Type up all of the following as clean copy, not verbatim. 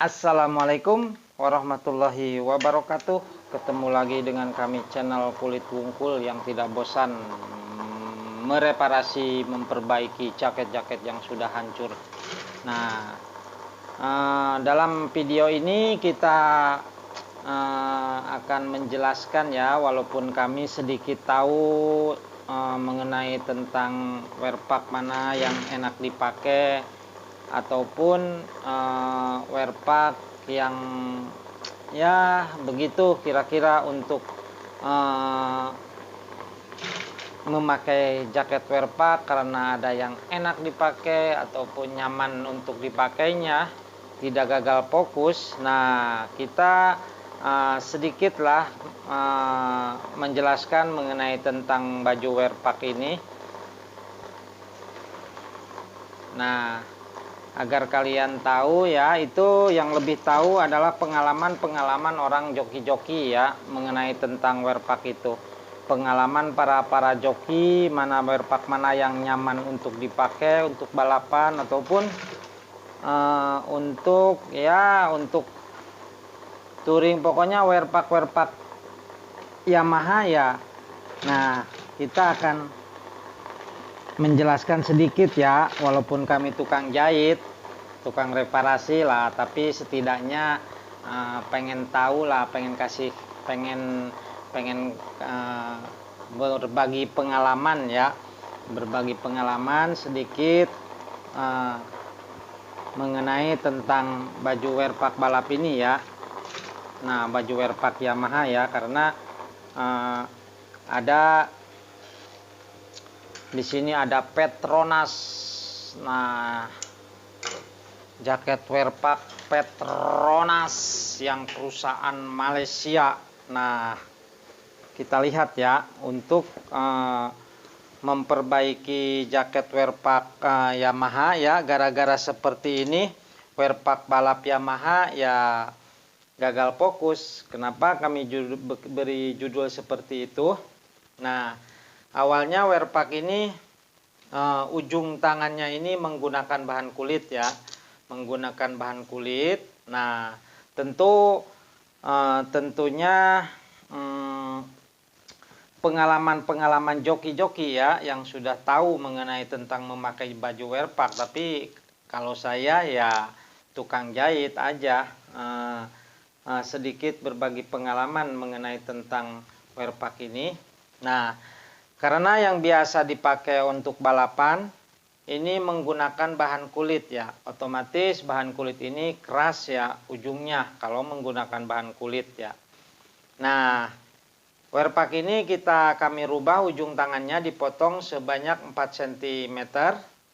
Assalamualaikum warahmatullahi wabarakatuh. Ketemu lagi dengan kami channel Kulit Wungkul yang tidak bosan mereparasi, memperbaiki jaket-jaket yang sudah hancur. Nah, dalam video ini kita akan menjelaskan ya, walaupun kami sedikit tahu mengenai tentang wear pack mana yang enak dipakai ataupun wear pack yang ya begitu kira-kira untuk memakai jaket wear pack, karena ada yang enak dipakai ataupun nyaman untuk dipakainya, tidak gagal fokus. Nah, kita sedikitlah menjelaskan mengenai tentang baju wear pack ini. Nah, agar kalian tahu ya, itu yang lebih tahu adalah pengalaman orang joki-joki ya mengenai tentang wear pack itu. Pengalaman para joki, mana wear pack mana yang nyaman untuk dipakai untuk balapan ataupun untuk touring, pokoknya wear pack Yamaha ya. Nah, kita akan menjelaskan sedikit ya, walaupun kami tukang jahit, tukang reparasi lah, tapi setidaknya pengen tahu lah, pengen berbagi pengalaman ya, berbagi pengalaman sedikit mengenai tentang baju wear pack balap ini ya. Nah, baju wear pack Yamaha ya, karena ada di sini ada Petronas. Nah, jaket wear pack Petronas yang perusahaan Malaysia. Nah, kita lihat ya, untuk memperbaiki jaket wear pack Yamaha ya, gara-gara seperti ini wear pack balap Yamaha ya gagal fokus. Kenapa kami beri judul seperti itu? Nah, awalnya wear pack ini ujung tangannya ini menggunakan bahan kulit ya, menggunakan bahan kulit. Nah, tentunya pengalaman joki-joki ya yang sudah tahu mengenai tentang memakai baju wear pack. Tapi kalau saya ya tukang jahit aja, sedikit berbagi pengalaman mengenai tentang wear pack ini. Nah, karena yang biasa dipakai untuk balapan ini menggunakan bahan kulit ya, otomatis bahan kulit ini keras ya ujungnya kalau menggunakan bahan kulit ya. Nah, wear pack ini kami rubah ujung tangannya, dipotong sebanyak 4 cm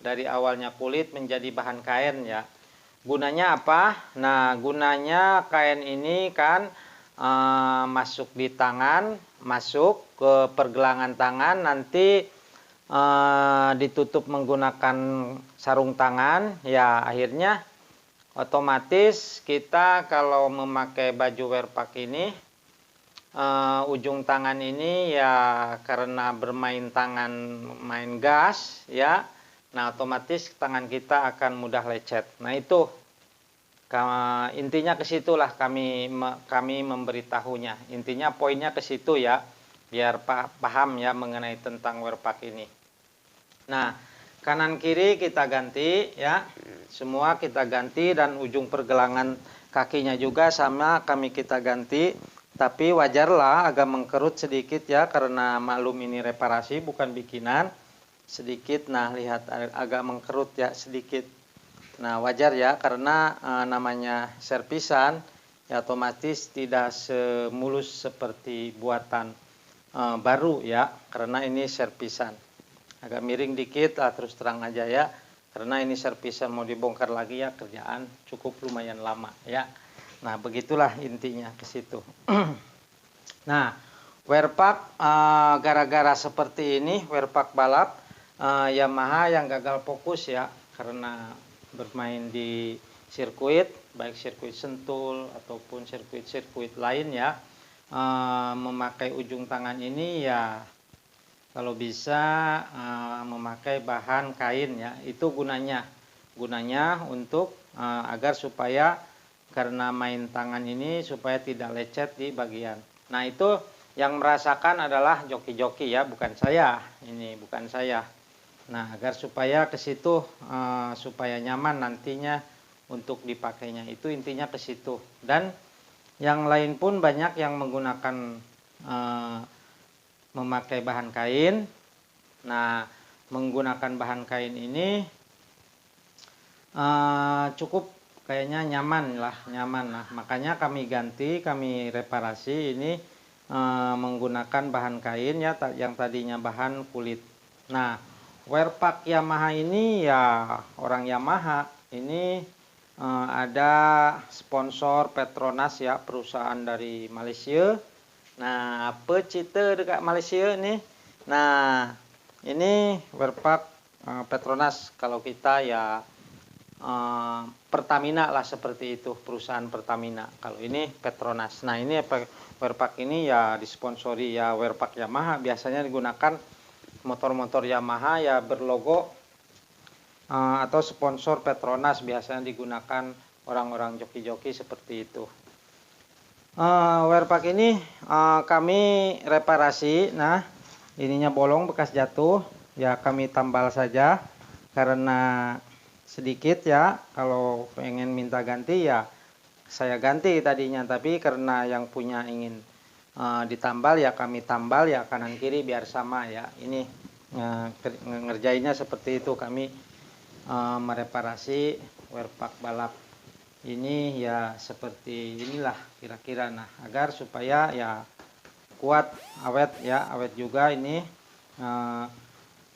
dari awalnya kulit menjadi bahan kain ya. Gunanya apa? Nah, gunanya kain ini kan masuk di tangan, masuk ke pergelangan tangan, nanti ditutup menggunakan sarung tangan ya. Akhirnya otomatis kita kalau memakai baju wear pack ini ujung tangan ini ya, karena bermain tangan main gas ya, nah otomatis tangan kita akan mudah lecet. Nah, itu intinya ke situlah kami memberitahunya. Intinya poinnya ke situ ya, biar paham ya mengenai tentang wear pack ini. Nah, kanan kiri kita ganti ya, semua kita ganti, dan ujung pergelangan kakinya juga sama kita ganti. Tapi wajarlah agak mengkerut sedikit ya, karena maklum ini reparasi bukan bikinan. Sedikit, nah lihat agak mengkerut ya sedikit. Nah, wajar ya, karena namanya servisan ya, otomatis tidak semulus seperti buatan baru ya, karena ini servisan. Agak miring dikit lah, terus terang aja ya, karena ini servisan mau dibongkar lagi ya, kerjaan cukup lumayan lama ya. Nah, begitulah intinya ke situ. Nah, wear pack gara-gara seperti ini, wear pack balap Yamaha yang gagal fokus ya, karena bermain di sirkuit, baik sirkuit Sentul ataupun sirkuit lain ya, memakai ujung tangan ini ya kalau bisa memakai bahan kain ya. Itu gunanya untuk agar supaya karena main tangan ini supaya tidak lecet di bagian. Nah, itu yang merasakan adalah joki-joki ya, bukan saya. Ini bukan saya. Nah, agar supaya ke situ supaya nyaman nantinya untuk dipakainya, itu intinya ke situ. Dan yang lain pun banyak yang menggunakan memakai bahan kain. Nah, menggunakan bahan kain ini cukup kayaknya nyaman lah. Makanya kami ganti, kami reparasi ini menggunakan bahan kain ya, yang tadinya bahan kulit. Nah, Wearpack Yamaha ini ya orang Yamaha ini ada sponsor Petronas ya, perusahaan dari Malaysia. Nah, apa cerita dekat Malaysia nih? Nah, ini Wearpack Petronas, kalau kita ya Pertamina lah, seperti itu, perusahaan Pertamina. Kalau ini Petronas. Nah, ini Wearpack ini ya disponsori ya Wearpack Yamaha, biasanya digunakan motor-motor Yamaha ya berlogo atau sponsor Petronas, biasanya digunakan orang-orang joki-joki seperti itu. Wearpack ini kami reparasi. Nah, ininya bolong bekas jatuh ya, kami tambal saja karena sedikit ya. Kalau pengen minta ganti ya saya ganti tadinya, tapi karena yang punya ingin ditambal ya kami tambal ya, kanan kiri biar sama ya. Ini ngerjainnya seperti itu, kami mereparasi Wearpack balap ini ya seperti inilah kira-kira. Nah, agar supaya ya kuat, awet ya, awet juga. Ini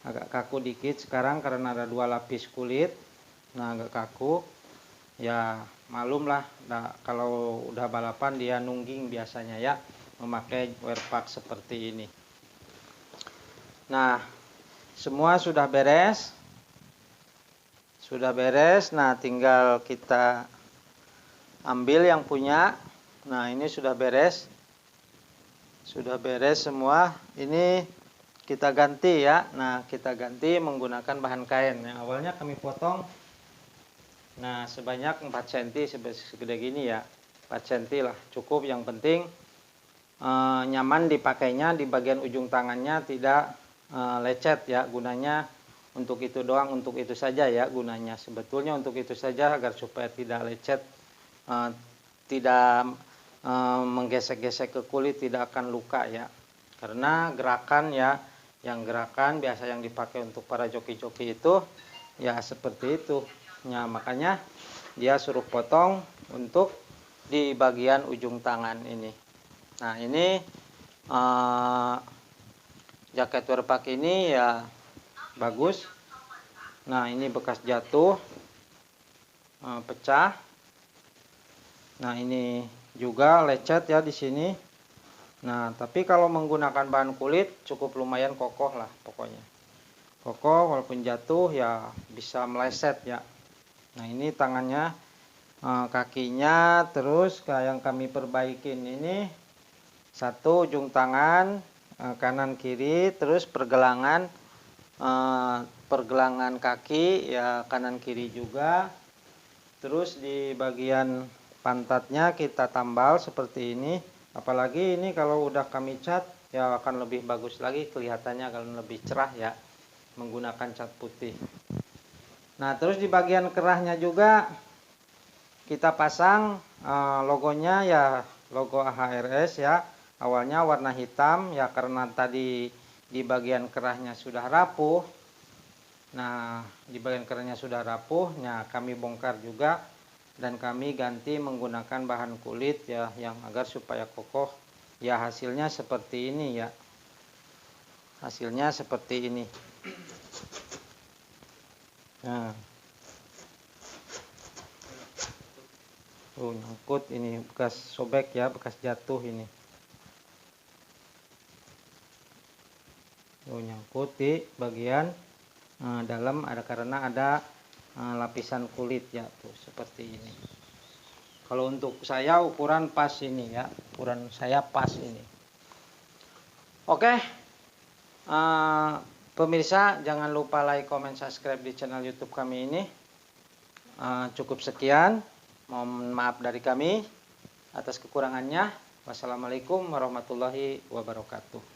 agak kaku dikit sekarang karena ada 2 lapis kulit. Nah, agak kaku ya, malum lah. Nah, kalau udah balapan dia nungging biasanya ya, memakai Wearpack seperti ini. Nah, semua sudah beres. Nah, tinggal kita ambil yang punya. Nah, ini sudah beres semua. Ini kita ganti ya. Nah, kita ganti menggunakan bahan kain. Yang awalnya kami potong nah sebanyak 4 cm, segede gini ya, 4 cm lah cukup. Yang penting nyaman dipakainya, di bagian ujung tangannya tidak lecet ya. Gunanya untuk itu doang, untuk itu saja ya gunanya, sebetulnya untuk itu saja, agar supaya tidak lecet, tidak menggesek-gesek ke kulit, tidak akan luka ya. Karena gerakan ya, yang gerakan biasa yang dipakai untuk para joki-joki itu ya seperti itu ya, makanya dia suruh potong untuk di bagian ujung tangan ini. Nah, ini jaket Wearpack ini ya bagus. Nah, ini bekas jatuh, pecah. Nah, ini juga lecet ya di sini. Nah, tapi kalau menggunakan bahan kulit cukup lumayan kokoh lah pokoknya. Kokoh, walaupun jatuh ya bisa meleset ya. Nah, ini tangannya, kakinya, terus kayak yang kami perbaikin ini satu ujung tangan kanan kiri, terus pergelangan kaki ya kanan kiri juga. Terus di bagian pantatnya kita tambal seperti ini. Apalagi ini kalau udah kami cat ya akan lebih bagus lagi kelihatannya, akan lebih cerah ya menggunakan cat putih. Nah, terus di bagian kerahnya juga kita pasang logonya ya, logo AHRS ya. Awalnya warna hitam ya, karena tadi di bagian kerahnya sudah rapuh. Nah, di bagian kerahnya sudah rapuh, nah kami bongkar juga dan kami ganti menggunakan bahan kulit ya, yang agar supaya kokoh. Ya, hasilnya seperti ini ya. Hasilnya seperti ini. Nah, nyangkut ini, bekas sobek ya, bekas jatuh ini. Nyangkut di bagian dalam, ada karena ada lapisan kulit ya, tuh seperti ini. Kalau untuk saya ukuran pas ini ya, ukuran saya pas ini. Oke, pemirsa, jangan lupa like, comment, subscribe di channel YouTube kami ini. Cukup sekian. Mohon maaf dari kami atas kekurangannya. Wassalamualaikum warahmatullahi wabarakatuh.